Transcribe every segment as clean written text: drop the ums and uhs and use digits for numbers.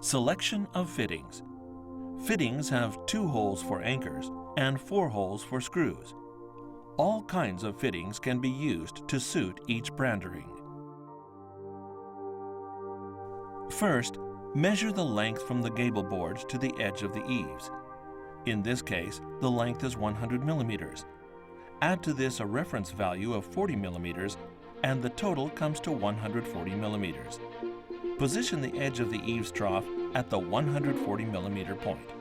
Selection of fittings. Fittings have 2 holes for anchors and 4 holes for screws. All kinds of fittings can be used to suit each brand ring. First, measure the length from the gable boards to the edge of the eaves. In this case, the length is 100 millimeters. Add to this a reference value of 40 millimeters, and the total comes to 140 millimeters. Position the edge of the eaves trough at the 140 millimeter point.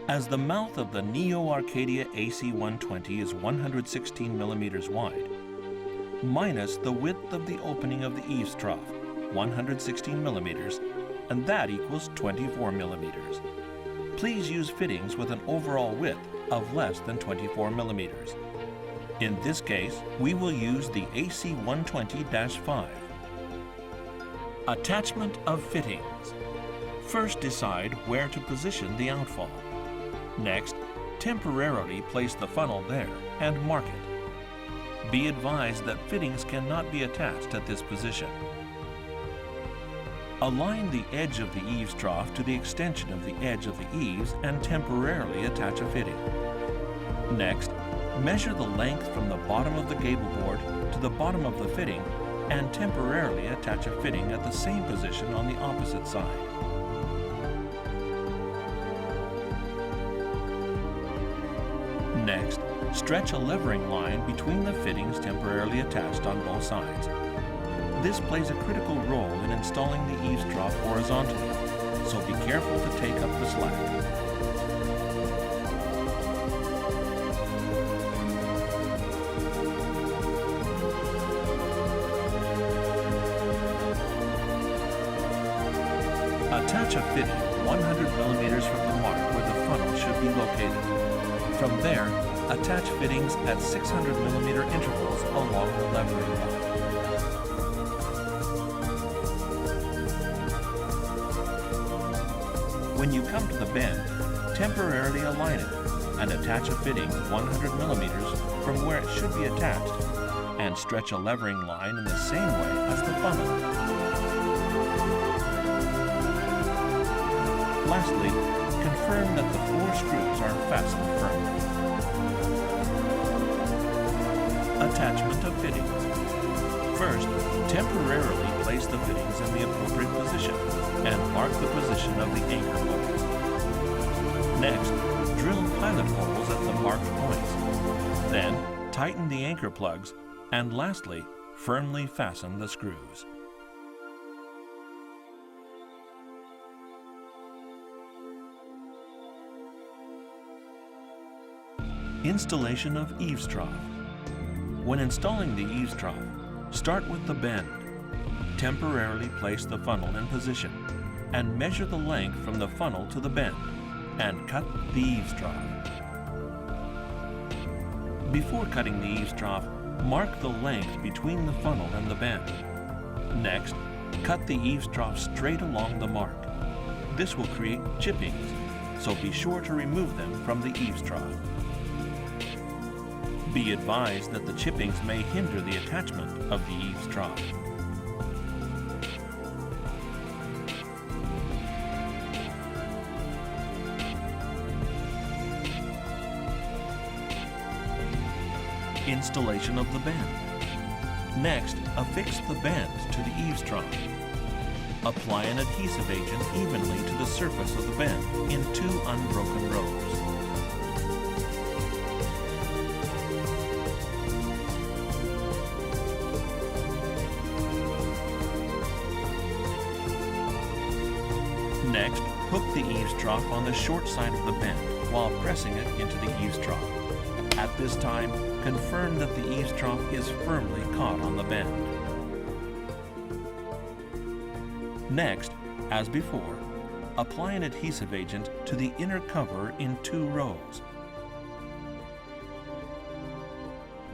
As the mouth of the Neo Arcadia AC120 is 116 millimeters wide, minus the width of the opening of the eaves trough, 116 millimeters, and that equals 24 millimeters. Please use fittings with an overall width of less than 24 millimeters. In this case, we will use the AC120-5. Attachment of fittings. First, decide where to position the outfall. Next, temporarily place the funnel there and mark it. Be advised that fittings cannot be attached at this position. Align the edge of the eaves trough to the extension of the edge of the eaves and temporarily attach a fitting. Next, measure the length from the bottom of the gable board to the bottom of the fitting and temporarily attach a fitting at the same position on the opposite side. Next, stretch a levering line between the fittings temporarily attached on both sides. This plays a critical role in installing the eaves trough horizontally, so be careful to take up the slack. Attach a fitting 100 millimeters from the mark where the funnel should be located. From there, attach fittings at 600 millimeter intervals along the levering line. When you come to the bend, temporarily align it and attach a fitting 100 millimeters from where it should be attached, and stretch a levering line in the same way as the funnel. Lastly, confirm that the 4 screws are fastened firmly. Attachment of fittings. First, temporarily place the fittings in the appropriate position and mark the position of the anchor bolts. Next, drill pilot holes at the marked points. Then, tighten the anchor plugs, and lastly, firmly fasten the screws. Installation of eaves trough. When installing the eaves trough, start with the bend. Temporarily place the funnel in position and measure the length from the funnel to the bend and cut the eaves trough. Before cutting the eaves trough, mark the length between the funnel and the bend. Next, cut the eaves trough straight along the mark. This will create chippings, so be sure to remove them from the eaves trough. Be advised that the chippings may hinder the attachment of the eaves trough. Installation of the bend. Next, affix the bend to the eaves trough. Apply an adhesive agent evenly to the surface of the bend in 2 unbroken rows. Next, hook the eaves trough on the short side of the bend while pressing it into the eaves trough. At this time, confirm that the eaves trough is firmly caught on the bend. Next, as before, apply an adhesive agent to the inner cover in 2 rows.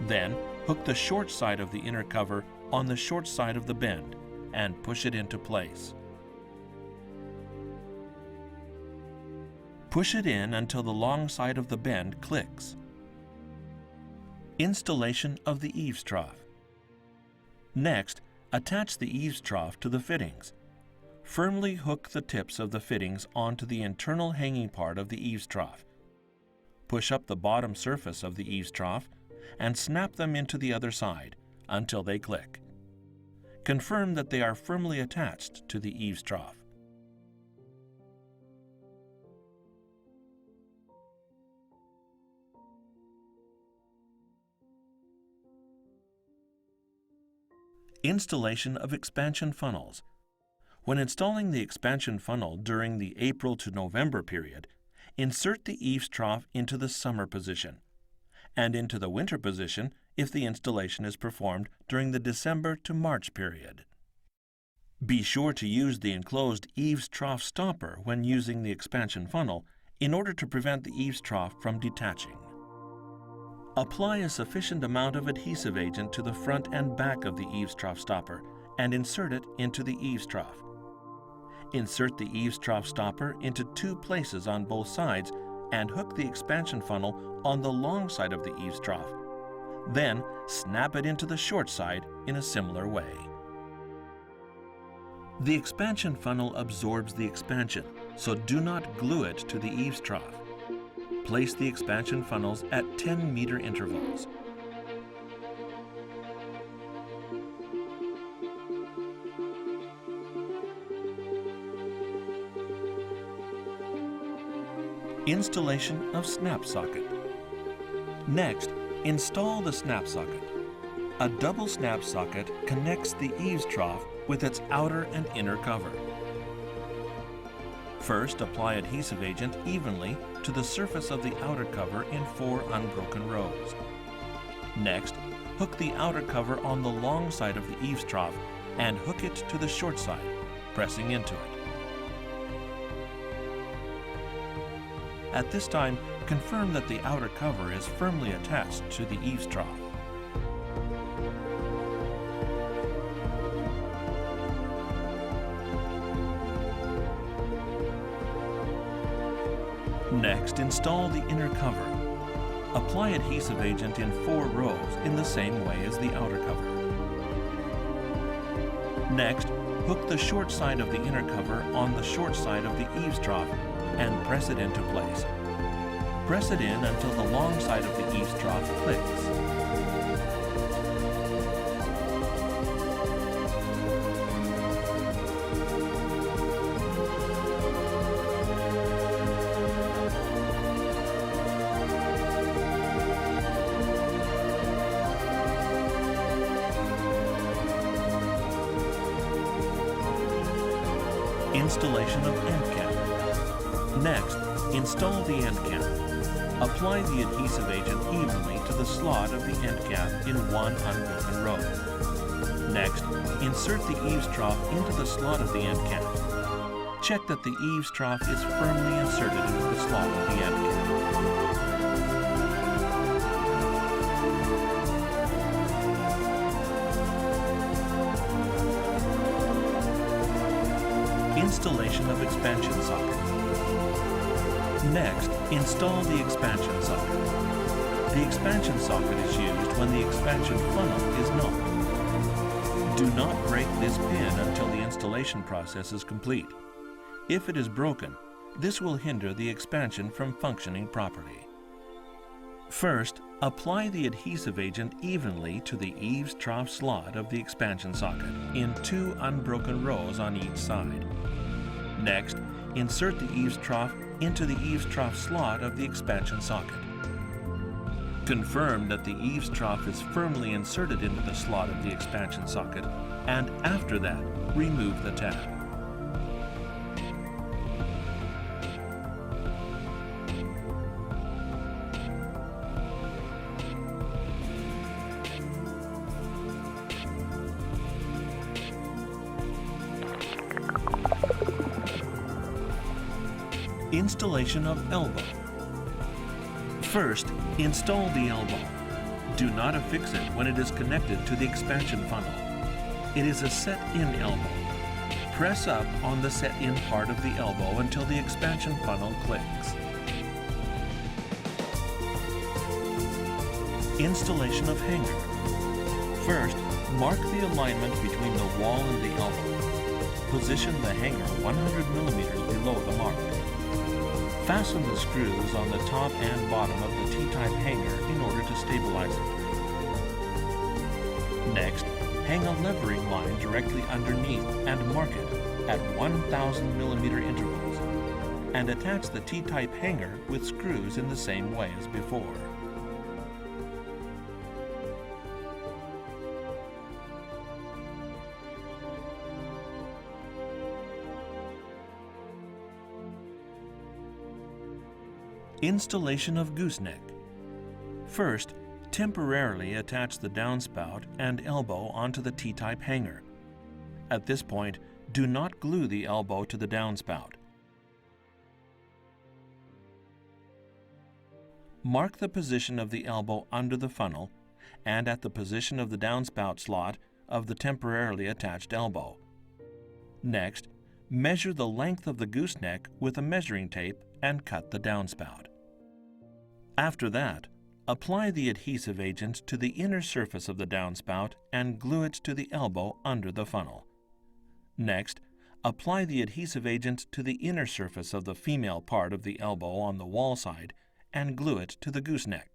Then, hook the short side of the inner cover on the short side of the bend and push it into place. Push it in until the long side of the bend clicks. Installation of the eaves trough. Next, attach the eaves trough to the fittings. Firmly hook the tips of the fittings onto the internal hanging part of the eaves trough. Push up the bottom surface of the eaves trough and snap them into the other side until they click. Confirm that they are firmly attached to the eaves trough. Installation of expansion funnels. When installing the expansion funnel during the April to November period, insert the eaves trough into the summer position and into the winter position if the installation is performed during the December to March period. Be sure to use the enclosed eaves trough stopper when using the expansion funnel in order to prevent the eaves trough from detaching. Apply a sufficient amount of adhesive agent to the front and back of the eaves trough stopper and insert it into the eaves trough. Insert the eaves trough stopper into 2 places on both sides and hook the expansion funnel on the long side of the eaves trough. Then snap it into the short side in a similar way. The expansion funnel absorbs the expansion, so do not glue it to the eaves trough. Place the expansion funnels at 10-meter intervals. Installation of snap socket. Next, install the snap socket. A double snap socket connects the eaves trough with its outer and inner cover. First, apply adhesive agent evenly to the surface of the outer cover in 4 unbroken rows. Next, hook the outer cover on the long side of the eaves trough and hook it to the short side, pressing into it. At this time, confirm that the outer cover is firmly attached to the eaves trough. Next, install the inner cover. Apply adhesive agent in 4 rows in the same way as the outer cover. Next, hook the short side of the inner cover on the short side of the eaves trough and press it into place. Press it in until the long side of the eaves trough clicks. Installation of end cap. Next, install the end cap. Apply the adhesive agent evenly to the slot of the end cap in 1 unbroken row. Next, insert the eaves trough into the slot of the end cap. Check that the eaves trough is firmly inserted into the slot of the end cap. Installation of expansion socket. Next, install the expansion socket. The expansion socket is used when the expansion funnel is not. Do not break this pin until the installation process is complete. If it is broken, this will hinder the expansion from functioning properly. First, apply the adhesive agent evenly to the eaves trough slot of the expansion socket in 2 unbroken rows on each side. Next, insert the eaves trough into the eaves trough slot of the expansion socket. Confirm that the eaves trough is firmly inserted into the slot of the expansion socket, and after that, remove the tab. Installation of elbow. First, install the elbow. Do not affix it when it is connected to the expansion funnel. It is a set-in elbow. Press up on the set-in part of the elbow until the expansion funnel clicks. Installation of hanger. First, mark the alignment between the wall and the elbow. Position the hanger 100 millimeters below the mark. Fasten the screws on the top and bottom of the T-type hanger in order to stabilize it. Next, hang a levering line directly underneath and mark it at 1,000 millimeter intervals, and attach the T-type hanger with screws in the same way as before. Installation of gooseneck. First, temporarily attach the downspout and elbow onto the T-type hanger. At this point, do not glue the elbow to the downspout. Mark the position of the elbow under the funnel and at the position of the downspout slot of the temporarily attached elbow. Next, measure the length of the gooseneck with a measuring tape and cut the downspout. After that, apply the adhesive agent to the inner surface of the downspout and glue it to the elbow under the funnel. Next, apply the adhesive agent to the inner surface of the female part of the elbow on the wall side and glue it to the gooseneck.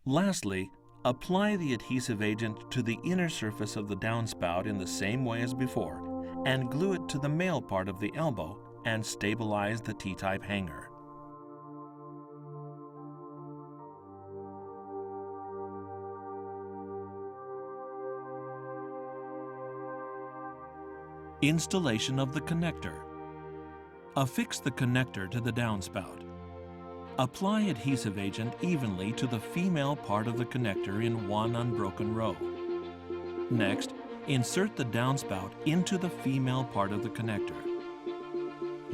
Lastly, apply the adhesive agent to the inner surface of the downspout in the same way as before and glue it to the male part of the elbow and stabilize the T-type hanger. Installation of the connector. Affix the connector to the downspout. Apply adhesive agent evenly to the female part of the connector in one unbroken row. Next, insert the downspout into the female part of the connector.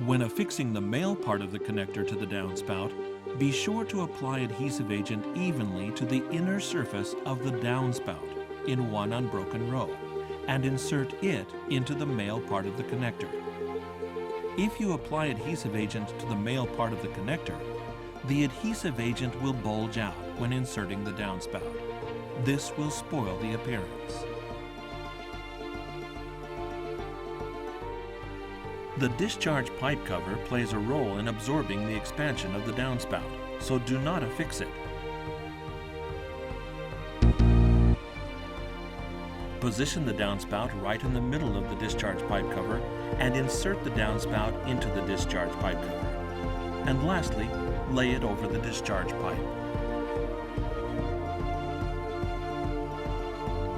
When affixing the male part of the connector to the downspout, be sure to apply adhesive agent evenly to the inner surface of the downspout in one unbroken row and insert it into the male part of the connector. If you apply adhesive agent to the male part of the connector, the adhesive agent will bulge out when inserting the downspout. This will spoil the appearance. The discharge pipe cover plays a role in absorbing the expansion of the downspout, so do not affix it. Position the downspout right in the middle of the discharge pipe cover and insert the downspout into the discharge pipe cover. And lastly, lay it over the discharge pipe.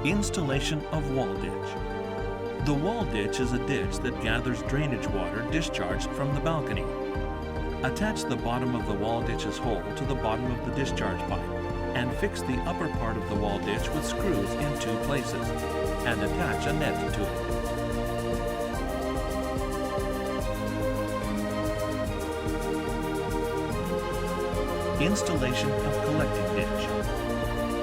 Installation of wall ditch. The wall ditch is a ditch that gathers drainage water discharged from the balcony. Attach the bottom of the wall ditch's hole to the bottom of the discharge pipe and fix the upper part of the wall ditch with screws in 2 places and attach a net to it. Installation of collecting ditch.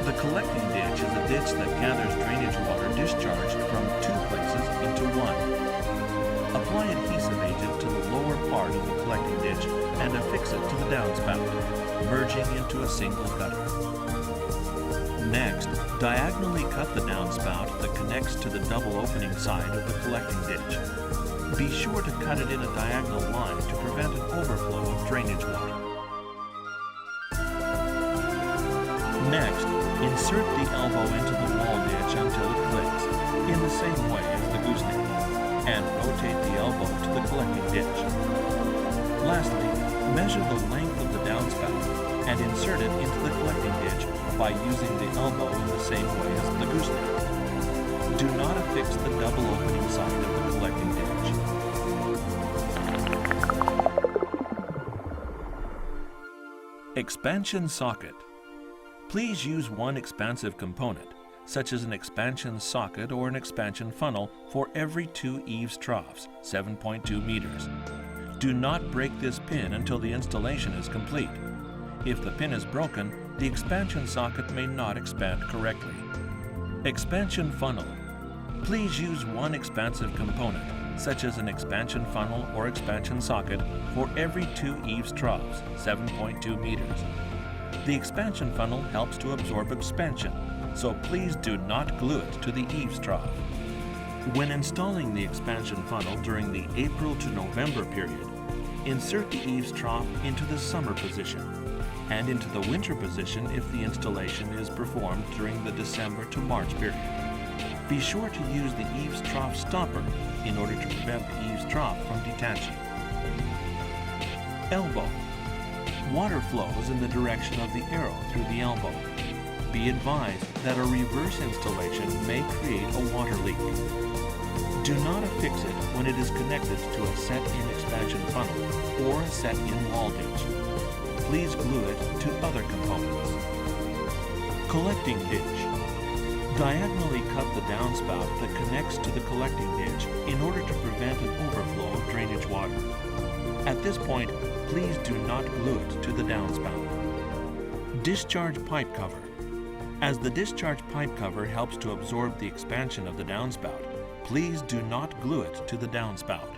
The collecting ditch is a ditch that gathers drainage water discharged from 2 places into 1. Apply adhesive agent to the lower part of the collecting ditch and affix it to the downspout, merging into a single gutter. Next, diagonally cut the downspout that connects to the double opening side of the collecting ditch. Be sure to cut it in a diagonal line to prevent an overflow of drainage water. Next, insert the elbow into the wall ditch until it clicks, in the same way as the gooseneck, and rotate the elbow to the collecting ditch. Lastly, measure the length of the downspout and insert it into the collecting ditch by using the elbow in the same way as the gooseneck. Do not affix the double opening side of the collecting ditch. Expansion socket. Please use one expansive component, such as an expansion socket or an expansion funnel, for every 2 eaves troughs, 7.2 meters. Do not break this pin until the installation is complete. If the pin is broken, the expansion socket may not expand correctly. Expansion funnel. Please use one expansive component, such as an expansion funnel or expansion socket, for every 2 eaves troughs, 7.2 meters. The expansion funnel helps to absorb expansion, so please do not glue it to the eaves trough. When installing the expansion funnel during the April to November period, insert the eaves trough into the summer position and into the winter position if the installation is performed during the December to March period. Be sure to use the eaves trough stopper in order to prevent the eaves trough from detaching. Elbow. Water flows in the direction of the arrow through the elbow. Be advised that a reverse installation may create a water leak. Do not affix it when it is connected to a set-in expansion funnel or a set-in wall ditch. Please glue it to other components. Collecting ditch. Diagonally cut the downspout that connects to the collecting ditch in order to prevent an overflow of drainage water. At this point, please do not glue it to the downspout. Discharge pipe cover. As the discharge pipe cover helps to absorb the expansion of the downspout, please do not glue it to the downspout.